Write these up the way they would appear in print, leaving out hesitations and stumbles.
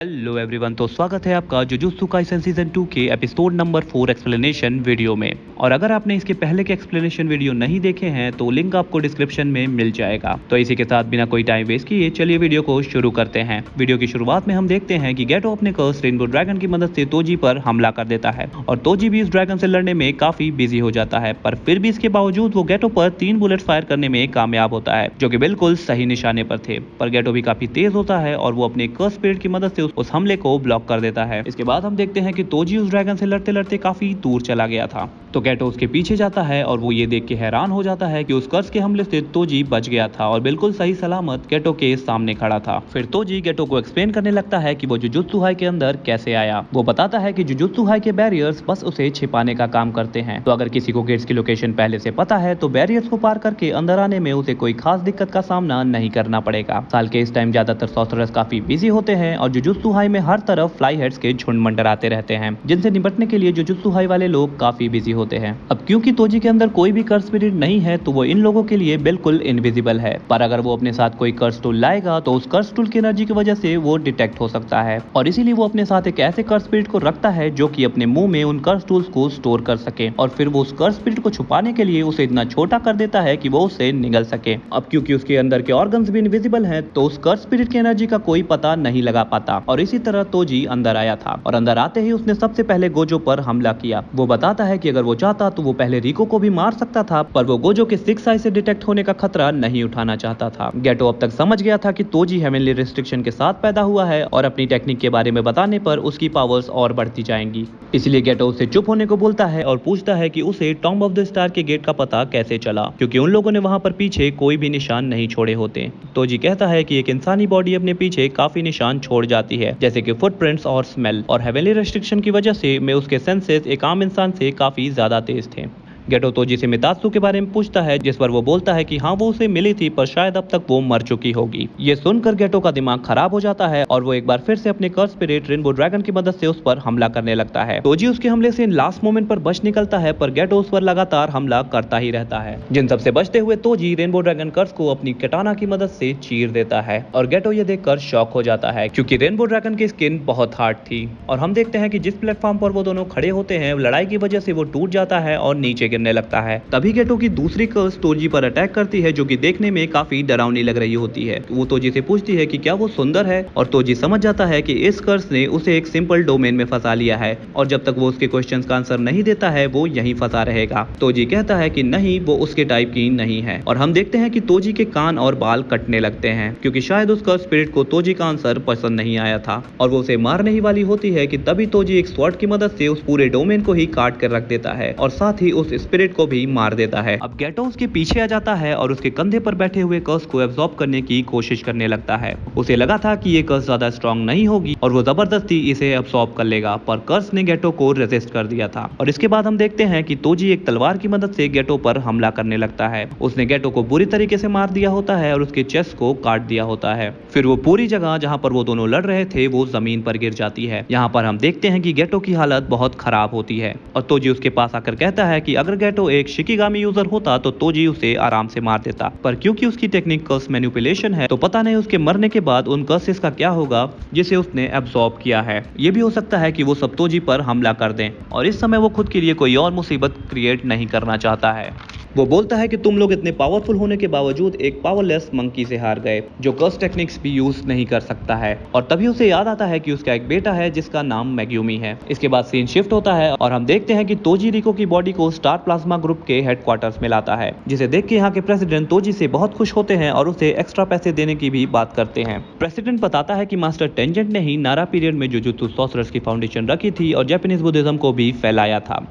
Hello everyone, तो स्वागत है आपका जुजुत्सु काइसेन सीजन 2 के एपिसोड नंबर 4 एक्सप्लेनेशन वीडियो में। और अगर आपने इसके पहले के एक्सप्लेनेशन वीडियो नहीं देखे हैं तो लिंक आपको डिस्क्रिप्शन में मिल जाएगा। तो इसी के साथ बिना कोई टाइम वेस्ट किए चलिए वीडियो को शुरू करते हैं। वीडियो की शुरुआत में हम देखते हैं कि गेटो अपने कर्स रेनबो ड्रैगन की मदद से तोजी पर हमला कर देता है और तोजी भी इस ड्रैगन से लड़ने में काफी बिजी हो जाता है, पर फिर भी इसके बावजूद वो गेटो पर 3 बुलेट फायर करने में कामयाब होता है, जो कि बिल्कुल सही निशाने पर थे। पर गेटो भी काफी तेज होता है और वो अपने कर्स स्पिरिट की मदद से उस हमले को ब्लॉक कर देता है। इसके बाद हम देखते हैं कि तोजी उस ड्रैगन से लड़ते लड़ते काफी दूर चला गया था, तो गेटो उसके पीछे जाता है और वो ये देख के हैरान हो जाता है कि उस कर्स के हमले से तोजी बच गया था और बिल्कुल सही सलामत गेटो के सामने खड़ा था। फिर तोजी गेटो को एक्सप्लेन करने लगता है कि वो जुजुत्सु हाई के अंदर कैसे आया। वो बताता है कि जुजुत्सु हाई के बैरियर्स बस उसे छिपाने का काम करते हैं, तो अगर किसी को गेट्स की लोकेशन पहले से पता है तो बैरियर्स को पार करके अंदर आने में उसे कोई खास दिक्कत का सामना नहीं करना पड़ेगा। साल के इस टाइम ज्यादातर सॉर्सरर्स काफी बिजी होते हैं और जुजुत्सु हाई में हर तरफ फ्लाई हेड्स के झुंड मंडराते रहते हैं, जिनसे निपटने के लिए जुजुत्सु हाई वाले लोग काफी बिजी होते हैं। अब क्योंकि तोजी के अंदर कोई भी कर्स स्पिरिट नहीं है तो वो इन लोगों के लिए बिल्कुल इनविजिबल है, पर अगर वो अपने साथ कोई कर्स टूल लाएगा तो उस कर्स टूल की एनर्जी की वजह से वो डिटेक्ट हो सकता है और इसीलिए वो अपने साथ एक ऐसे कर्स स्पिरिट को रखता है जो कि अपने मुंह में उन कर्स टूल्स को स्टोर कर सके और फिर वो उस कर्स स्पिरिट को छुपाने के लिए उसे इतना छोटा कर देता है कि वो उससे निगल सके। अब क्योंकि उसके अंदर के ऑर्गन्स भी इनविजिबल हैं तो उस कर्स स्पिरिट की एनर्जी का कोई पता नहीं लगा पाता और इसी तरह तोजी अंदर आया था और अंदर आते ही उसने सबसे पहले गोजो पर हमला किया। वो बताता है कि अगर वो चाहता तो वो पहले रिको को भी मार सकता था, पर वो गोजो के 6 आई से डिटेक्ट होने का खतरा नहीं उठाना चाहता था। गेटो अब तक समझ गया था कि तोजी हेवनली रिस्ट्रिक्शन के साथ पैदा हुआ है और अपनी टेक्निक के बारे में बताने पर उसकी पावर्स और बढ़ती जाएंगी, इसलिए गेटो उसे चुप होने को बोलता है और पूछता है कि उसे टॉम्ब ऑफ द स्टार के गेट का पता कैसे चला, क्योंकि उन लोगों ने वहां पर पीछे कोई भी निशान नहीं छोड़े होते। तोजी कहता है कि एक इंसानी बॉडी अपने पीछे काफी निशान छोड़ जाती है, जैसे कि फुटप्रिंट्स और स्मेल, और हेवनली रिस्ट्रिक्शन की वजह से मैं उसके सेंसेस एक आम इंसान से काफी ज्यादा तेज थे। गेटो तोजी से मितात्सु के बारे में पूछता है, जिस पर वो बोलता है कि हाँ वो उसे मिली थी पर शायद अब तक वो मर चुकी होगी। ये सुनकर गेटो का दिमाग खराब हो जाता है और वो एक बार फिर से अपने कर्स स्पिरिट रेनबो ड्रैगन की मदद से उस पर हमला करने लगता है। तोजी उसके हमले से लास्ट मोमेंट पर बच निकलता है, पर गेटो उस पर लगातार हमला करता ही रहता है। जिन सबसे बचते हुए तोजी रेनबो ड्रैगन कर्स को अपनी कटाना की मदद से चीर देता है और गेटो ये देखकर शॉक हो जाता है, क्योंकि रेनबो ड्रैगन की स्किन बहुत हार्ड थी। और हम देखते हैं कि जिस प्लेटफॉर्म पर वो दोनों खड़े होते हैं लड़ाई की वजह से वो टूट जाता है और नीचे गिरने लगता है। तभी गेटो की दूसरी कर्स तोजी पर अटैक करती है, जो कि देखने में काफी डरावनी लग रही होती है। वो तोजी से पूछती है कि क्या वो सुंदर है, और तोजी समझ जाता है कि इस कर्स ने उसे एक सिंपल डोमेन में फंसा लिया है और जब तक वो उसके क्वेश्चंस का आंसर नहीं देता है वो यहीं फंसा रहेगा। तोजी कहता है कि नहीं, वो उसके टाइप की नहीं है और हम देखते हैं कि तोजी के कान और बाल कटने लगते हैं, क्योंकि शायद उस कर्स स्पिरिट को तोजी का आंसर पसंद नहीं आया था और वो उसे मारने ही वाली होती है कि तभी तोजी एक स्वॉर्ड की मदद से उस पूरे डोमेन को ही काट कर रख देता है और साथ ही उस स्पिरिट को भी मार देता है। अब गेटो उसके पीछे आ जाता है और उसके कंधे पर बैठे हुए कर्स को एब्जॉर्ब करने की कोशिश करने लगता है। उसे लगा था कि ये कर्स ज्यादा स्ट्रांग नहीं होगी और वो जबरदस्ती इसे एब्जॉर्ब कर लेगा, पर कर्स ने गेटो को रेजिस्ट कर दिया था। और इसके बाद हम देखते हैं कि तोजी एक तलवार की मदद से गेटो पर हमला करने लगता है। उसने गेटो को बुरी तरीके से मार दिया होता है और उसके चेस्ट को काट दिया होता है। फिर वो पूरी जगह जहां पर वो दोनों लड़ रहे थे वो जमीन पर गिर जाती है। यहाँ पर हम देखते हैं कि गेटो की हालत बहुत खराब होती है और तोजी उसके पास आकर कहता है कि अगर गेटो एक शिकिगामी यूजर होता तो तोजी उसे आराम से मार देता, पर क्योंकि उसकी टेक्निक कर्स मैनिपुलेशन है तो पता नहीं उसके मरने के बाद उन कर्सेस का क्या होगा जिसे उसने एब्जॉर्ब किया है। ये भी हो सकता है कि वो सब तोजी पर हमला कर दें और इस समय वो खुद के लिए कोई और मुसीबत क्रिएट नहीं करना चाहता है। वो बोलता है कि तुम लोग इतने पावरफुल होने के बावजूद एक पावरलेस मंकी से हार गए जो कर्स टेक्निक्स भी यूज नहीं कर सकता है। और तभी उसे याद आता है कि उसका एक बेटा है जिसका नाम मेग्यूमी है। इसके बाद सीन शिफ्ट होता है और हम देखते हैं कि तोजी रिको की बॉडी को स्टार प्लाज्मा ग्रुप के हेडक्वार्टर्स में लाता है, जिसे देख के यहाँ के प्रेसिडेंट तोजी से बहुत खुश होते हैं और उसे एक्स्ट्रा पैसे देने की भी बात करते हैं। प्रेसिडेंट बताता है कि मास्टर टेंजेंट ने ही नारा पीरियड में जुजुत्सु सॉर्सरर्स की फाउंडेशन रखी थी और जापानीज बुद्धिज्म को भी फैलाया था,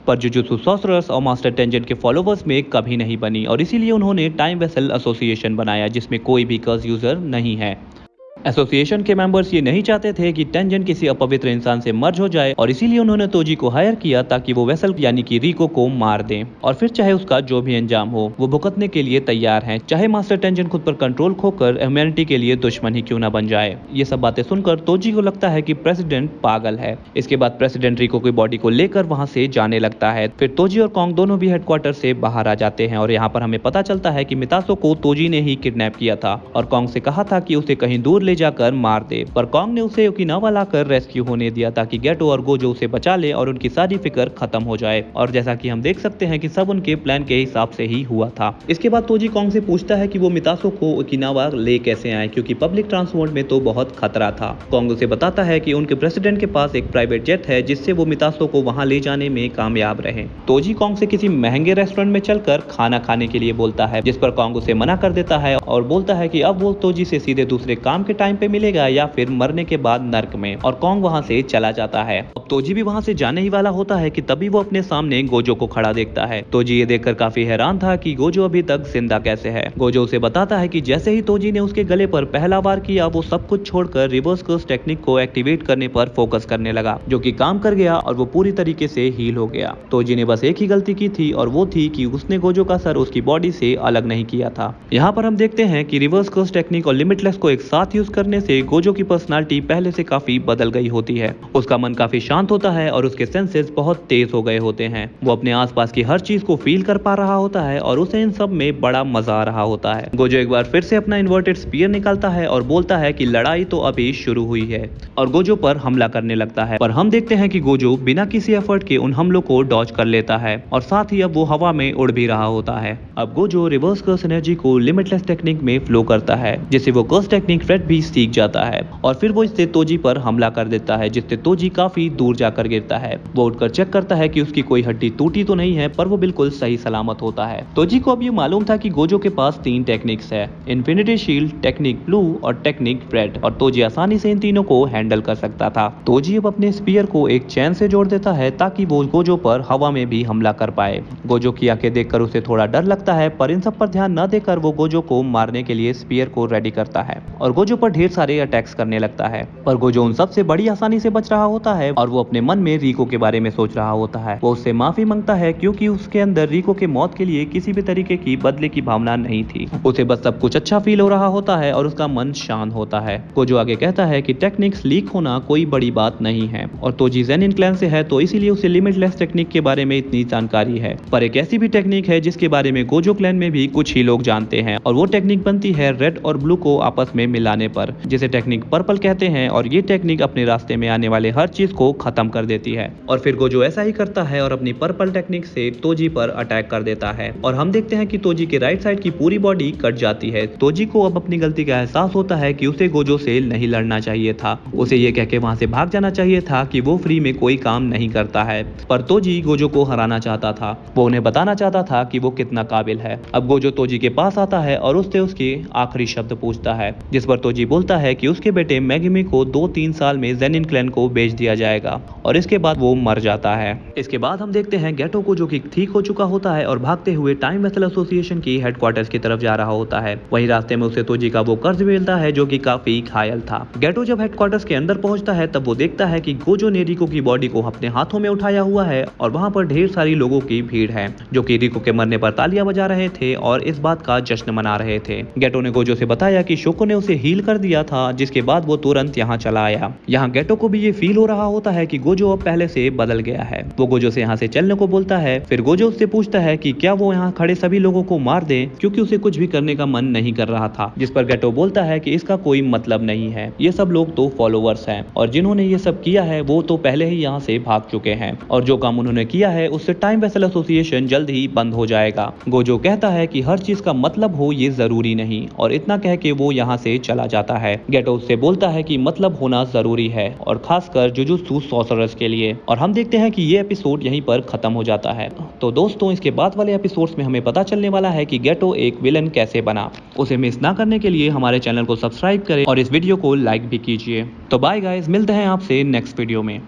पर जुजुत्सु सॉर्सरर्स और मास्टर टेंजेंट के फॉलोवर्स में कभी नहीं बनी और इसीलिए उन्होंने टाइम वेसल एसोसिएशन बनाया, जिसमें कोई भी कर्स यूजर नहीं है। एसोसिएशन के मेंबर्स ये नहीं चाहते थे कि टेंजेंट किसी अपवित्र इंसान से मर्ज हो जाए और इसीलिए उन्होंने तोजी को हायर किया ताकि वो वेसल यानी कि रिको को मार दें और फिर चाहे उसका जो भी अंजाम हो वो भुगतने के लिए तैयार हैं, चाहे मास्टर टेंजेंट खुद पर कंट्रोल खोकर ह्यूमैनिटी के लिए दुश्मन ही क्यों ना बन जाए। ये सब बातें सुनकर तोजी को लगता है कि प्रेसिडेंट पागल है। इसके बाद प्रेसिडेंट रिको की बॉडी को लेकर वहां से जाने लगता है। फिर तोजी और कॉन्ग दोनों भी हेडक्वार्टर से बाहर आ जाते हैं और यहाँ पर हमें पता चलता है कि मितासो को तोजी ने ही किडनैप किया था और कॉन्ग से कहा था कि उसे कहीं दूर ले जाकर मार दे, पर कॉन्ग ने उसे ओकिनावा लाकर रेस्क्यू होने दिया ताकि गेटो और गोजो उसे बचा ले और उनकी सारी फिक्र खत्म हो जाए। और जैसा कि हम देख सकते हैं कि सब उनके प्लान के हिसाब से ही हुआ था। इसके बाद तोजी कॉन्ग से पूछता है कि वो मितासो को ओकिनावा ले कैसे आए, क्योंकि पब्लिक ट्रांसपोर्ट में तो बहुत खतरा था। कॉन्ग उसे बताता है कि उनके प्रेसिडेंट के पास एक प्राइवेट जेट है जिससे वो मितासो को वहां ले जाने में कामयाब रहे। तोजी कॉन्ग से किसी महंगे रेस्टोरेंट में चलकर खाना खाने के लिए बोलता है, जिस पर कॉन्ग उसे मना कर देता है और बोलता है कि अब वो तोजी से सीधे दूसरे काम के टाइम पे मिलेगा या फिर मरने के बाद नर्क में, और कॉन्ग वहां से चला जाता है। अब तोजी भी वहां से जाने ही वाला होता है कि तभी वो अपने सामने गोजो को खड़ा देखता है। तोजी ये देखकर काफी हैरान था कि गोजो अभी तक जिंदा कैसे है। गोजो उसे बताता है कि जैसे ही तोजी ने उसके गले पर पहला वार किया, वो सब कुछ छोड़कर रिवर्स कर्स टेक्निक को एक्टिवेट करने पर फोकस करने लगा, जो कि काम कर गया और वो पूरी तरीके से हील हो गया। तोजी ने बस एक ही गलती की थी और वो थी कि उसने गोजो का सर उसकी बॉडी से अलग नहीं किया था। यहाँ पर हम देखते हैं कि रिवर्स कर्स टेक्निक और लिमिटलेस को एक साथ यूज करने से गोजो की पर्सनालिटी पहले से काफी बदल गई होती है। उसका मन काफी शांत होता है और उसके सेंसेस बहुत तेज हो गए होते हैं। वो अपने आसपास की हर चीज को फील कर पा रहा होता है और उसे इन सब में बड़ा मजा आ रहा होता है। गोजो एक बार फिर से अपना इन्वर्टेड स्पीयर निकालता है और बोलता है कि लड़ाई तो अभी शुरू हुई है, और गोजो पर हमला करने लगता है। पर हम देखते हैं कि गोजो बिना किसी एफर्ट के उन हमलों को डॉज कर लेता है और साथ ही अब वो हवा में उड़ भी रहा होता है। अब गोजो रिवर्स कर्स एनर्जी को लिमिटलेस टेक्निक में फ्लो करता है, जिससे वो कर्स टेक्निक फ्रेड भी सीख जाता है और फिर वो इससे तोजी पर हमला कर देता है, जिससे तोजी काफी दूर जाकर गिरता है। वो उठकर चेक करता है कि उसकी कोई हड्डी टूटी तो नहीं है, पर वो बिल्कुल सही सलामत होता है। तोजी को अब ये मालूम था कि गोजो के पास 3 टेक्निक्स है, इन्फिनिटी शील्ड, टेक्निक ब्लू और टेक्निक फ्रेड, और तोजी आसानी से इन तीनों को हैंडल कर सकता था। तोजी अब अपने स्पीयर को एक चैन से जोड़ देता है ताकि वो गोजो पर हवा में भी हमला कर पाए। गोजो की आंखें देखकर उसे थोड़ा डर लगता है, पर इन सब पर ध्यान न देकर वो गोजो को मारने के लिए स्पीयर को रेडी करता है और गोजो पर ढेर सारे अटैक्स करने लगता है। पर गोजो उन सब से बड़ी आसानी से बच रहा होता है और वो अपने मन में रिको के बारे में सोच रहा होता है। वो उससे माफी मांगता है क्योंकि उसके अंदर रिको के मौत के लिए किसी भी तरीके की बदले की भावना नहीं थी। उसे बस सब कुछ अच्छा फील हो रहा होता है और उसका मन शांत होता है। गोजो आगे कहता है कि टेक्निक्स लीक होना कोई बड़ी बात नहीं है और तोजी ज़ेनिन क्लैन से है, तो इसीलिए उसे लिमिटलेस टेक्निक के बारे में इतनी जानकारी है। पर एक ऐसी भी टेक्निक है जिसके बारे में गोजो क्लैन में भी कुछ ही लोग जानते हैं, और वो टेक्निक बनती है रेड और ब्लू को आपस में मिलाने पर, जिसे टेक्निक पर्पल कहते हैं। और ये टेक्निक अपने रास्ते में आने वाले हर चीज को खत्म कर देती है। और फिर गोजो ऐसा ही करता है और अपनी पर्पल टेक्निक से तोजी पर अटैक कर देता है और हम देखते हैं कि तोजी के राइट साइड की पूरी बॉडी कट जाती है। तोजी को अब अपनी गलती का एहसास होता है कि उसे गोजो से नहीं लड़ना चाहिए था, उसे ये कह के वहां से भाग जाना चाहिए था कि वो फ्री में कोई काम नहीं करता है। पर तोजी गोजो को हराना चाहता था, वो उन्हें बताना चाहता था कि वो कितना काबिल है। अब गोजो तोजी के पास आता है और उससे उसके आखिरी शब्द पूछता है, जिस पर तोजी बोलता है कि उसके बेटे मेगुमी को 2-3 साल में ज़ेनिन क्लैन को बेच दिया जाएगा और इसके बाद वो मर जाता है। इसके बाद हम देखते हैं गेटो को, जो कि ठीक हो चुका होता है और भागते हुए टाइम वेसल एसोसिएशन की हेडक्वार्टर्स की तरफ जा रहा होता है। वही रास्ते में उसे तोजी का वो कर्ज मिलता है जो कि काफी घायल था। गेटो जब हेडक्वार्टर्स के अंदर पहुंचता है तब वो देखता है कि गोजो ने रिको की बॉडी को अपने हाथों में उठाया हुआ है और वहां पर ढेर सारी लोगों की भीड़ है जो कि रिको के मरने पर तालियां बजा रहे थे और इस बात का जश्न मना रहे थे। गेटो ने गोजो से बताया कि शोको ने उसे हील कर दिया था, जिसके बाद वो तुरंत यहाँ चला आया। यहाँ गेटो को भी ये फील हो रहा होता है कि गोजो अब पहले से बदल गया है। वो गोजो से यहाँ से चलने को बोलता है। फिर गोजो उससे पूछता है कि क्या वो यहाँ खड़े सभी लोगों को मार दे, क्योंकि उसे कुछ भी करने का मन नहीं कर रहा था। जिस पर गेटो बोलता है कि इसका कोई मतलब नहीं है, ये सब लोग तो फॉलोवर्स हैं और जिन्होंने ये सब किया है वो तो पहले ही यहाँ से भाग चुके हैं और जो काम उन्होंने किया है उससे टाइम वेसल एसोसिएशन जल्द ही बंद हो जाएगा। गोजो कहता है कि हर चीज का मतलब हो ये जरूरी नहीं, और इतना कह के वो यहाँ से चला जाता है। गेटो उससे बोलता है कि मतलब होना जरूरी है और खासकर जुजुत्सु सॉर्सरर्स के लिए। और हम देखते हैं कि ये एपिसोड यहीं पर खत्म हो जाता है। तो दोस्तों, इसके बाद वाले एपिसोड्स में हमें पता चलने वाला है कि गेटो एक विलन कैसे बना। उसे मिस ना करने के लिए हमारे चैनल को सब्सक्राइब करें और इस वीडियो को लाइक भी कीजिए। तो बाय गाइस, मिलते हैं आपसे नेक्स्ट वीडियो में।